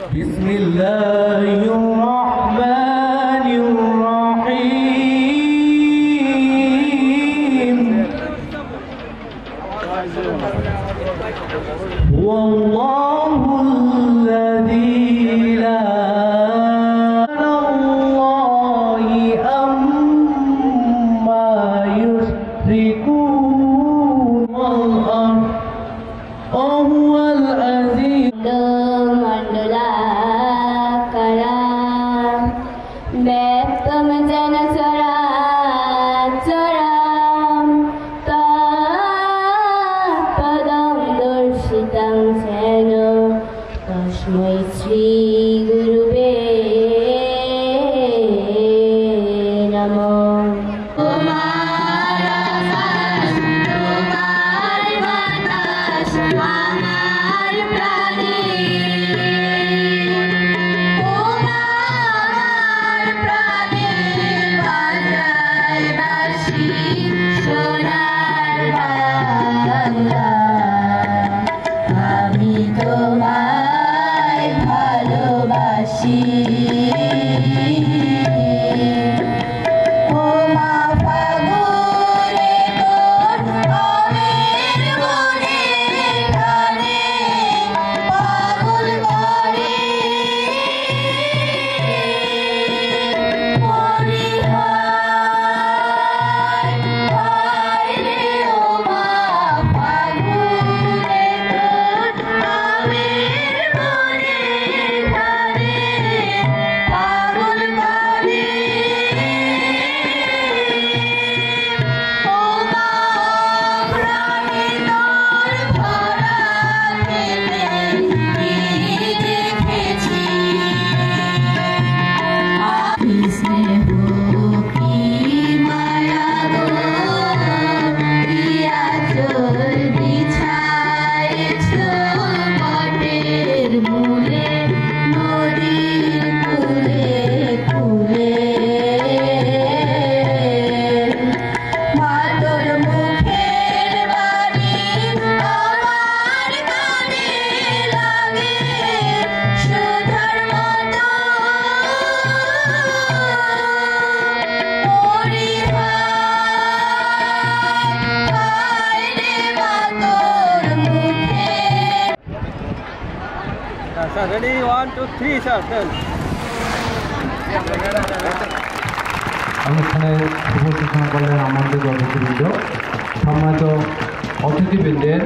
বিসমিল্লাহির রহমানির রহিম ওয়াল্লাহুল্লাযী লা ইলাহা আম্মা ইউশরিকুন ওয়াল আযীজ মণ্ডলাকারাম ব্যক্তম যেন চরাচরাম তৎপদং দর্শিতং যেন তস্मै শ্রী গুরুবে নমঃ। আমি তোমায় ভালোবাসি ও মা ফাগুনে তোর আমের বনে ধারে পাগল করে মরিহায় হায় রে ও মা ফাগুনে তোর আমের বনে ধারে পাগল করে ও মা প্রাণে তোর ভরা পেটে কি দেখেছি স্নেহ কি মায়া গো ইয়া চল বিছায়েছ বটের মূলে নদীর কূলে কূলে মা তোর মুখের বাণী আমার কানে লাগে সুধার মতো Ready, 1, 2, 3, sir. অনুষ্ঠানে উপস্থাপন করলেন আমাদের অতিথিবৃন্দ। সম্মানিত অতিথিবৃন্দের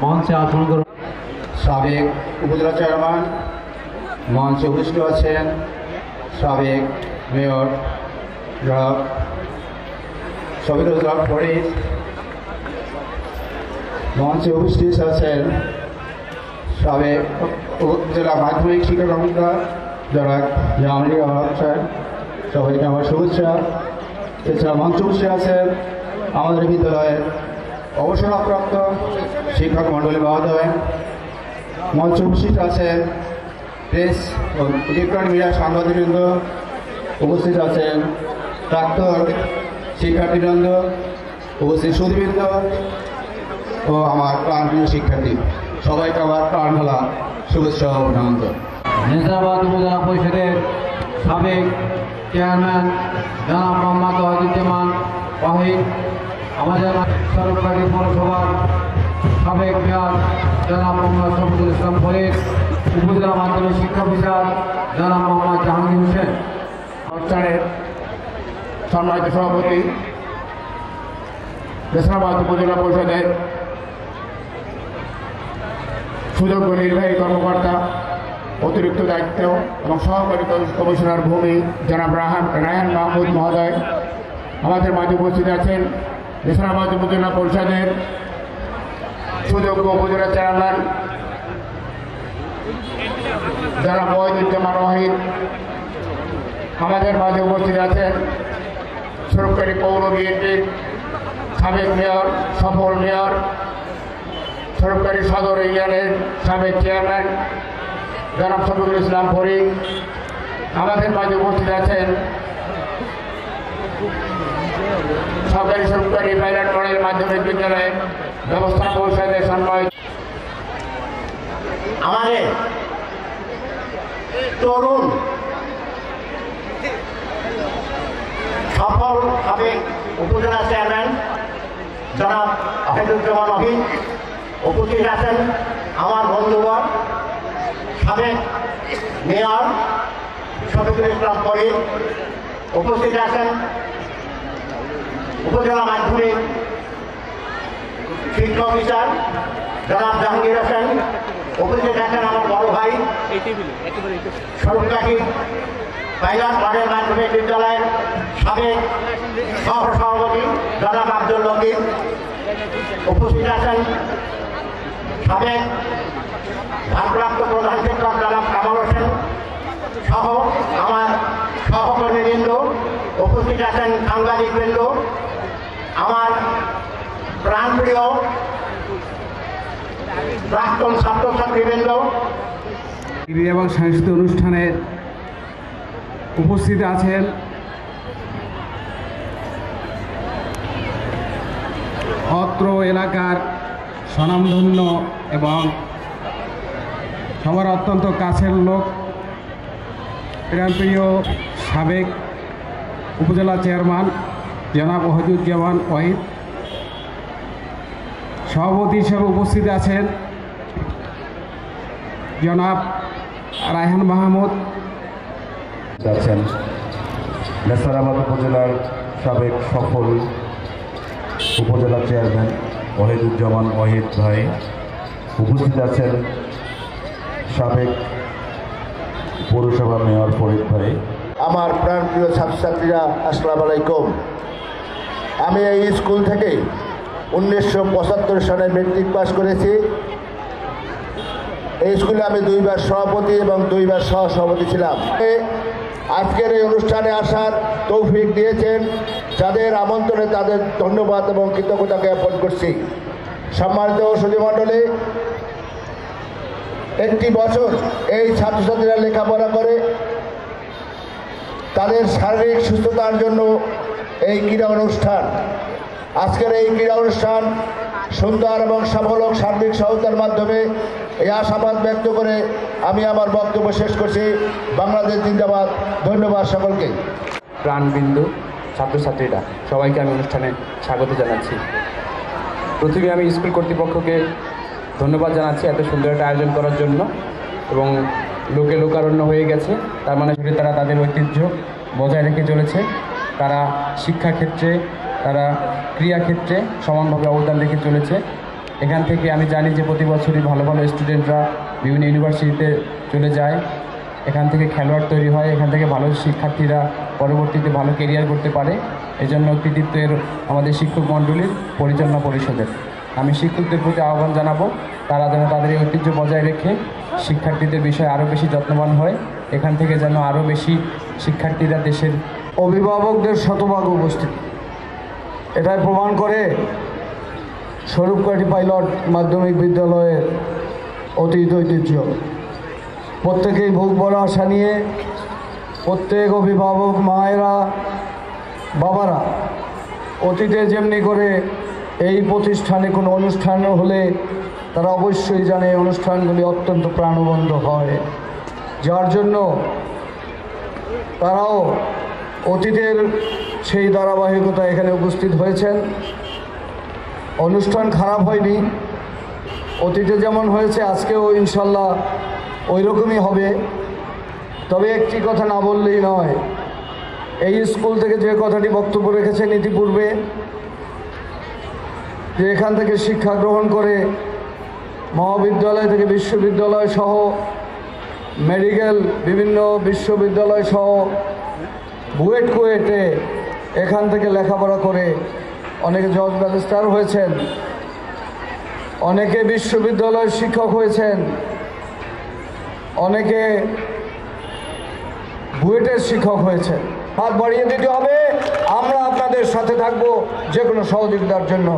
মঞ্চে আসন করুন। সাবেক উপজেলা চেয়ারম্যান মঞ্চে উপস্থিত আছেন সাবেক মেয়র জনাব শফিকুল ফরিদ, মঞ্চে উপস্থিত আছেন সাবেক উপজেলা মাধ্যমিক শিক্ষা কর্মকর্তা জনাব জাহাঙ্গীর সাহেব, সবাইকে আমার শুভেচ্ছা। এছাড়া মঞ্চে উপস্থিত আছেন আমাদের বিদ্যালয়ের অবসরপ্রাপ্ত শিক্ষক মণ্ডলী মহোদয়, মঞ্চে উপস্থিত আছেন প্রেস ও ইলেকট্রনিক মিডিয়া সাংবাদিকবৃন্দ, উপস্থিত আছেন প্রাক্তন শিক্ষার্থীবৃন্দ, উপস্থিত সুধীবৃন্দ ও আমার প্রাণপ্রিয় শিক্ষার্থী, সবাইকে আমার প্রাণ ঢালা শুভেচ্ছা ও অভিনন্দন। নেত্রাবাদ উপজেলা পরিষদের সাবেক চেয়ারম্যান জনাব মোহাম্মদ ওয়াহিদুজ্জামান ওয়াহিদ, আমাদের সরকারি পৌরসভার সাবেক মেয়র জনাব মোহাম্মদ শফিকুল ইসলাম ফরিদ, উপজেলা মাধ্যমিক শিক্ষা অফিসার জনাব মোহাম্মদ জাহাঙ্গীর হোসেন, অনুষ্ঠানের সম্মানিত সভাপতি নেত্রাবাদ উপজেলা পরিষদের সুযোগ্য নির্বাহী কর্মকর্তা, অতিরিক্ত দায়িত্ব এবং সহকারী কমিশনার ভূমি জনাব রায়হান মাহমুদ মহোদয়, আমাদের মাঝে উপস্থিত আছেন নেত্রাবাদ উপজেলা পরিষদের সুযোগ্য উপজেলা চেয়ারম্যান জনাব ওয়াহিদুজ্জামান ওয়াহিদ, আমাদের মাঝে উপস্থিত আছেন সরকারি পৌর বিএনপির সাবেক মেয়র, সফল মেয়র, সরকারি সদর ইউনিয়নের সাবেক চেয়ারম্যান জনাব শফিকুল ইসলাম ফরিদ, আমাদের মাঝে উপস্থিত আছেন সরকারি পাইলট মডেল মাধ্যমিক বিদ্যালয়ের ব্যবস্থাপনা পরিষদের সম্মানিত আমাদের তরুণ সফল সাবেক উপজেলা চেয়ারম্যান জনাব ওয়াহিদুজ্জামান ওয়াহিদ, উপস্থিত আছেন আমার বন্ধুগণ সাবেক মেয়র শফিকুল ইসলাম ফরিদ, উপস্থিত আছেন উপজেলা মাধ্যমিক শিক্ষা অফিসার জনাব জাহাঙ্গীর হোসেন, উপস্থিত আছেন আমার বড় ভাই সরকারি পাইলট মডেল মাধ্যমিক বিদ্যালয়ের সাবেক সহসভাপতি জনাব আব্দুল লতিফ, উপস্থিত আছেন সাবেক ভারপ্রাপ্ত প্রধান শিক্ষক জনাব কামাল হোসেন সহ আমার সহকর্মীবৃন্দ, উপস্থিত আছেন সাংবাদিকবৃন্দ, আমার প্রাণপ্রিয় প্রাক্তন ছাত্রছাত্রীবৃন্দ এবং সাংস্কৃতিক অনুষ্ঠানে উপস্থিত আছেন অত্র এলাকার স্বনামধন্য এবং সবার অত্যন্ত কাছের লোক প্রাণপ্রিয় সাবেক উপজেলা চেয়ারম্যান জনাব ওয়াহিদুজ্জামান ওয়াহিদ, সভাপতি হিসেবে উপস্থিত আছেন জনাব রায়হান মাহমুদ, আছেন নেসারাবাদ উপজেলার সাবেক সফল উপজেলা চেয়ারম্যান ওয়াহিদুজ্জামান ওয়াহিদ ভাই, উপস্থিত আছেন সাবেক পৌরসভা মেয়র ফরিদ ভাই। আমার প্রাণপ্রিয় ছাত্রছাত্রীরা আসসালামু আলাইকুম। আমি এই স্কুল থেকে 1975 সালে মেট্রিক পাস করেছি। এই স্কুলে আমি 2 বার সভাপতি এবং 2 বার সহসভাপতি ছিলাম। আজকের এই অনুষ্ঠানে আসার তৌফিক দিয়েছেন যাদের আমন্ত্রণে তাদের ধন্যবাদ এবং কৃতজ্ঞতা জ্ঞাপন করছি। সম্মানিত সুধীমণ্ডলী, একটি বছর এই ছাত্রছাত্রীরা লেখাপড়া করে তাদের শারীরিক সুস্থতার জন্য এই ক্রীড়া অনুষ্ঠান। আজকের এই ক্রীড়া অনুষ্ঠান সুন্দর এবং সফল সার্বিক সহায়তার মাধ্যমে এই আশাবাদ ব্যক্ত করে আমি আমার বক্তব্য শেষ করছি। বাংলাদেশ জিন্দাবাদ। ধন্যবাদ সকলকে। প্রাণবিন্দু ছাত্রছাত্রীরা সবাইকে আমি অনুষ্ঠানে স্বাগত জানাচ্ছি। প্রথমে আমি স্কুল কর্তৃপক্ষকে ধন্যবাদ জানাচ্ছি এত সুন্দর একটা আয়োজন করার জন্য, এবং লোকে লোকারণ্য হয়ে গেছে, তার মানে তারা তাদের ঐতিহ্য বজায় রেখে চলেছে। তারা শিক্ষাক্ষেত্রে, তারা ক্রীড়াক্ষেত্রে সমানভাবে অবদান রেখে চলেছে। এখান থেকে আমি জানি যে প্রতি বছরই ভালো ভালো স্টুডেন্টরা বিভিন্ন ইউনিভার্সিটিতে চলে যায়, এখান থেকে খেলোয়াড় তৈরি হয়, এখান থেকে ভালো শিক্ষার্থীরা পরবর্তীতে ভালো কেরিয়ার করতে পারে। এজন্য কৃতিত্বের আমাদের শিক্ষক মণ্ডলীর, পরিচালনা পরিষদের। আমি শিক্ষকদের প্রতি আহ্বান জানাবো তারা যেন তাদের এই ঐতিহ্য বজায় রেখে শিক্ষার্থীদের বিষয়ে আরও বেশি যত্নবান হয়, এখান থেকে যেন আরও বেশি শিক্ষার্থীরা দেশের অভিভাবকদের শতভাগ উপস্থিতি এটাই প্রমাণ করে স্বরূপকাঠি পাইলট মাধ্যমিক বিদ্যালয়ের অতীত ঐতিহ্য। প্রত্যেকেই ভোগ বড় আশা নিয়ে প্রত্যেক অভিভাবক মায়েরা, বাবারা অতীতে যেমনি করে এই প্রতিষ্ঠানে কোনো অনুষ্ঠান হলে তারা অবশ্যই জানে এই অনুষ্ঠানগুলি অত্যন্ত প্রাণবন্ত হয়, যার জন্য তারাও অতীতের সেই ধারাবাহিকতা এখানে উপস্থিত হয়েছেন। অনুষ্ঠান খারাপ হয়নি, অতীতে যেমন হয়েছে আজকেও ইনশাল্লাহ ওই রকমই হবে। তবে একটি কথা না বললেই নয়, এই স্কুল থেকে যে কথাটি বক্তব্য রেখেছেন ইতিপূর্বে, যে এখান থেকে শিক্ষা গ্রহণ করে মহাবিদ্যালয় থেকে বিশ্ববিদ্যালয় সহ মেডিকেল বিভিন্ন বিশ্ববিদ্যালয় সহ বুয়েট কুয়েটে এখান থেকে লেখাপড়া করে অনেকে জজ ব্যারিস্টার হয়েছেন, অনেকে বিশ্ববিদ্যালয়ের শিক্ষক হয়েছেন, অনেকে বুয়েটের শিক্ষক হয়েছেন। হাত বাড়িয়ে দিতে হবে, আমরা আপনাদের সাথে থাকব যে কোনো সহযোগিতার জন্য।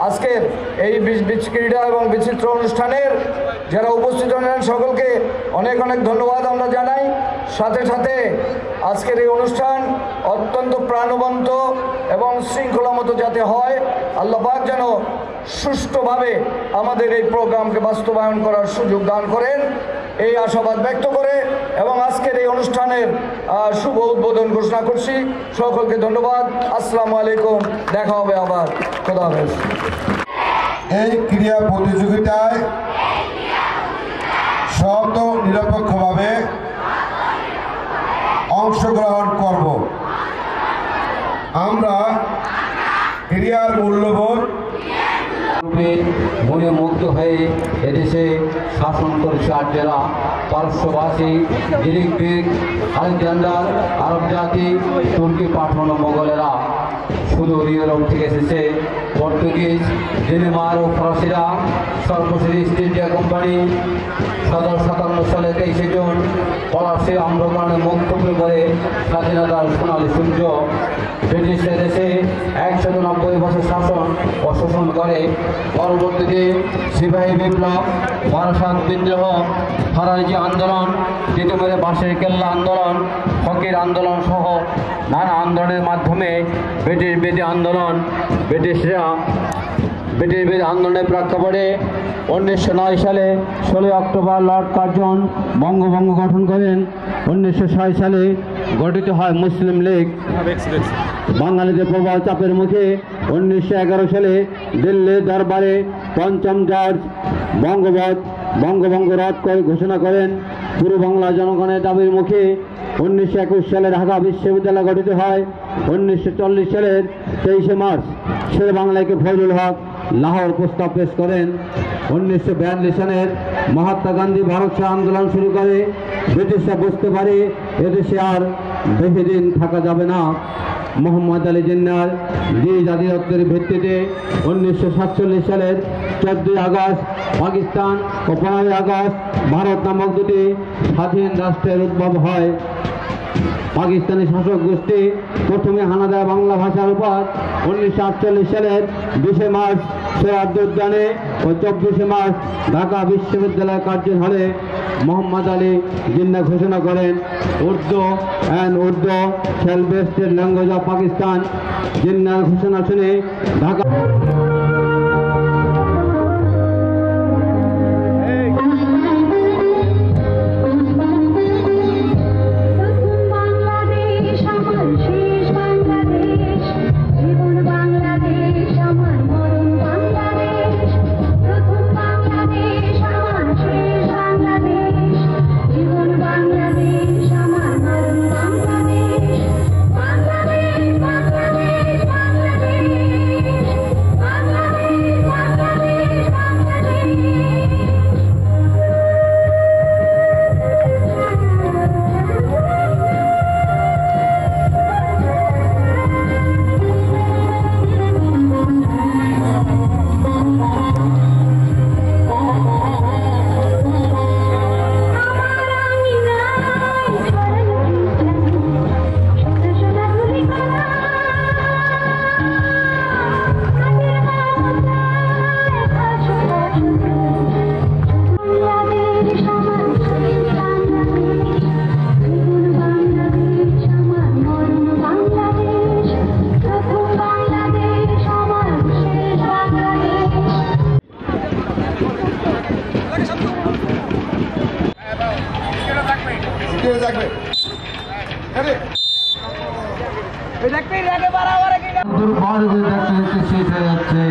আজকের এই ক্রীড়া এবং বিচিত্র অনুষ্ঠানের যারা উপস্থিত হলেন সকলকে অনেক অনেক ধন্যবাদ আমরা জানাই। সাথে সাথে আজকের এই অনুষ্ঠান অত্যন্ত প্রাণবন্ত এবং শৃঙ্খলা মতো যাতে হয়, আল্লাহ পাক যেন সুষ্ঠুভাবে আমাদের এই প্রোগ্রামকে বাস্তবায়ন করার সুযোগ দান করেন, এই আশাবাদ ব্যক্ত করে এবং আজকের এই অনুষ্ঠানের শুভ উদ্বোধন ঘোষণা করছি। সকলকে ধন্যবাদ। আসসালামু আলাইকুম। দেখা হবে আবার। খোদা হাফেজ। এই ক্রীড়া প্রতিযোগিতায় শত নিরপেক্ষভাবে অংশগ্রহণ করব। আমরা ক্রীড়ার মূল্যবোধ মনে মুগ্ধ হয়ে এদেশে শাসন করেছে আর জেলা পারস্যবাসী, গ্রিক, আলেকজান্ডার, আরব জাতি, তুর্কি পাঠানো মোগলেরা, সুদূর ইউরোপ থেকে এসেছে পর্তুগিজ, ডেনমার্ক ও ফরাসিরা। সর্বশেষ ইস্ট ইন্ডিয়া কোম্পানি 1757 সালে 23 জুন ফরাসি আম্রকানে মুক্ত করে স্বাধীনতার সোনালী সূর্য। ব্রিটিশরা দেশে 190 বছর শাসন ও শোষণ করে। পরবর্তীতে সিপাহী বিপ্লব, বারাসাত বিদ্রোহ, ফরাজি আন্দোলন, তিতুমিরে বাঁশের কেল্লা আন্দোলন, ফকির আন্দোলন সহ নানা আন্দোলনের মাধ্যমে ব্রিটিশ বিরোধী আন্দোলন, ব্রিটিশ বিরোধী আন্দোলনের প্রেক্ষাপটে 1909 সালে 16 অক্টোবর লর্ড কার্জন বঙ্গভঙ্গ গঠন করেন। 1906 সালে গঠিত হয় মুসলিম লীগ। বাঙালিদের প্রবল চাপের মুখে 1911 সালে দিল্লি দরবারে পঞ্চম জর্জ বঙ্গভঙ্গ রদ করে ঘোষণা করেন। পূর্ব বাংলা জনগণের দাবির মুখে 1921 সালে ঢাকা বিশ্ববিদ্যালয় গঠিত হয়। 1940 সালের 23 মার্চ শের বাংলাকে ফজলুল হক লাহোর প্রস্তাব পেশ করেন। 1942 সালের মহাত্মা গান্ধী ভারত ছাড় আন্দোলন শুরু করে। ব্রিটিশরা বুঝতে পারে এদেশে আর বেশি দিন থাকা যাবে না। মোহাম্মদ আলী জিন্নার জাতিরত্বের ভিত্তিতে 1947 সালের 14 আগস্ট পাকিস্তান ও 15 আগস্ট ভারত নামক দুটি স্বাধীন রাষ্ট্রের উদ্ভব হয়। পাকিস্তানি শাসক গোষ্ঠী প্রথমে হানা দেয় বাংলা ভাষার উপর। 1948 সালের 20 মার্চ সোহরাওয়ার্দী উদ্যানে ও 24 মার্চ ঢাকা বিশ্ববিদ্যালয় কার্জন হলে মোহাম্মদ আলী জিন্না ঘোষণা করেন, Urdu shall be state language of Pakistan. জিন্নার ঘোষণা শুনে ঢাকা যাচ্ছে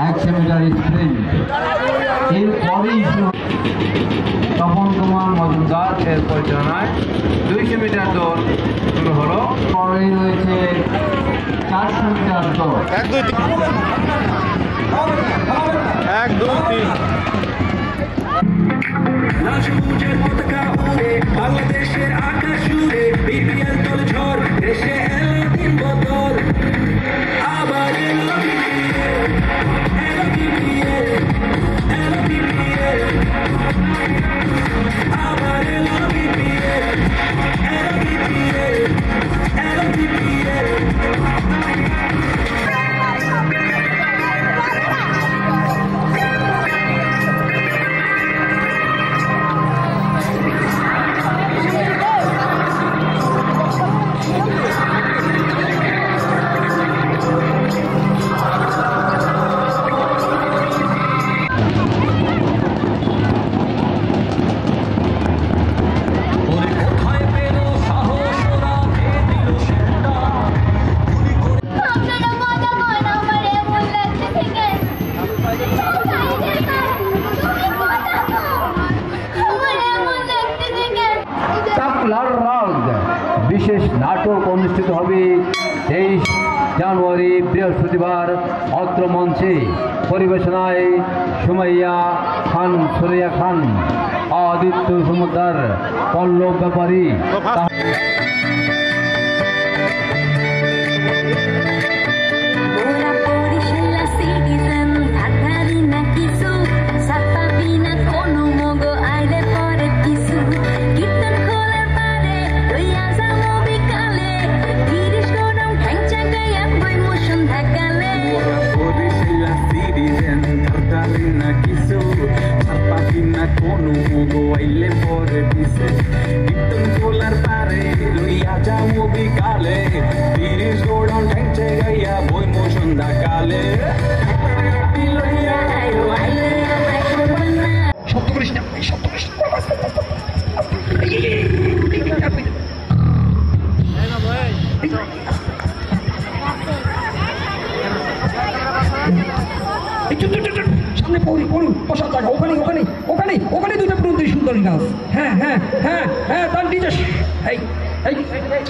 100 মিটার স্প্রিন্ট। এরপরেই তপন কুমার মজুমদার এর পরিচালনায় 200 মিটার দৌড় শুরু হলো। পরেই রয়েছে 400 মিটার দৌড়। 1 2 3 রাজপুতের পতাকা উড়ে বাংলাদেশের আকাশ জুড়ে বিপিএল দল ঝড় দেশে এলো দিন বদল আবার এলো বিপিএল আবার এলো বিপিএল জানুয়ারি বৃহস্পতিবার অত্র মঞ্চে পরিবেশনায় সুমাইয়া খান, সুরাইয়া খান, আদিত্য সমুদ্র, পল্লব ব্যাপারী। সামনে পড়ুন বসার জায়গা, ওখানে ওখানে ওখানে ওখানে দুইটা প্রতি সুন্দরী গাছ। হ্যাঁ হ্যাঁ হ্যাঁ হ্যাঁ, তার নিজের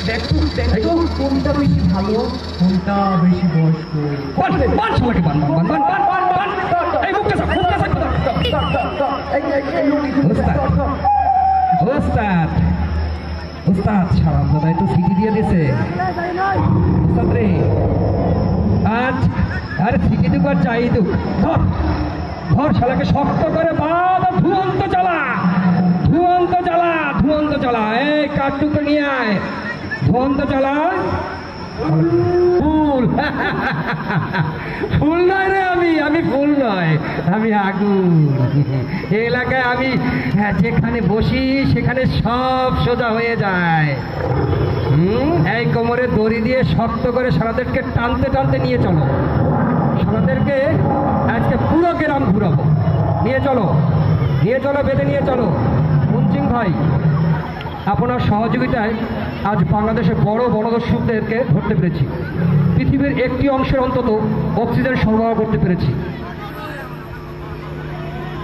দেখো কোনটা বেশি ভালো, কোনটা বেশি বয়স্ক। বান সবাইকে বান বান বান বান বান বান এই মুখটা সাপ মুখটা সাপ। ওস্তাদ ওস্তাদ সারাম দাদা তো সিটি দিয়ে দিছে ওস্তাদ রে। আজ আরে সিটি দুক আর চাই দুক, ধর ধর শালাকে শক্ত করে বাদ, ধুয়ন্ত চালা ধুয়ন্ত চালা ধুয়ন্ত চালা। এই কাঠটুকু নিয়ে আয়, ধুয়ন্ত চালা। ফুল ফুল নয় রে, আমি ফুল নয়, আমি আগুন। এই এলাকায় আমি যেখানে বসি সেখানে সব সোজা হয়ে যায়। এই কোমরে দড়ি দিয়ে শক্ত করে সারাদেরকে টানতে টানতে নিয়ে চলো। সারাদেরকে আজকে পুরো গ্রাম ঘুরাবো। নিয়ে চলো নিয়ে চলো, বেঁধে নিয়ে চলো। মুনচিং ভাই, আপনার সহযোগিতায় আজ বাংলাদেশের বড় বনদস্যুদেরকে ধরতে পেরেছি। পৃথিবীর একটি অংশের অন্তত অক্সিজেন সরবরাহ করতে পেরেছি।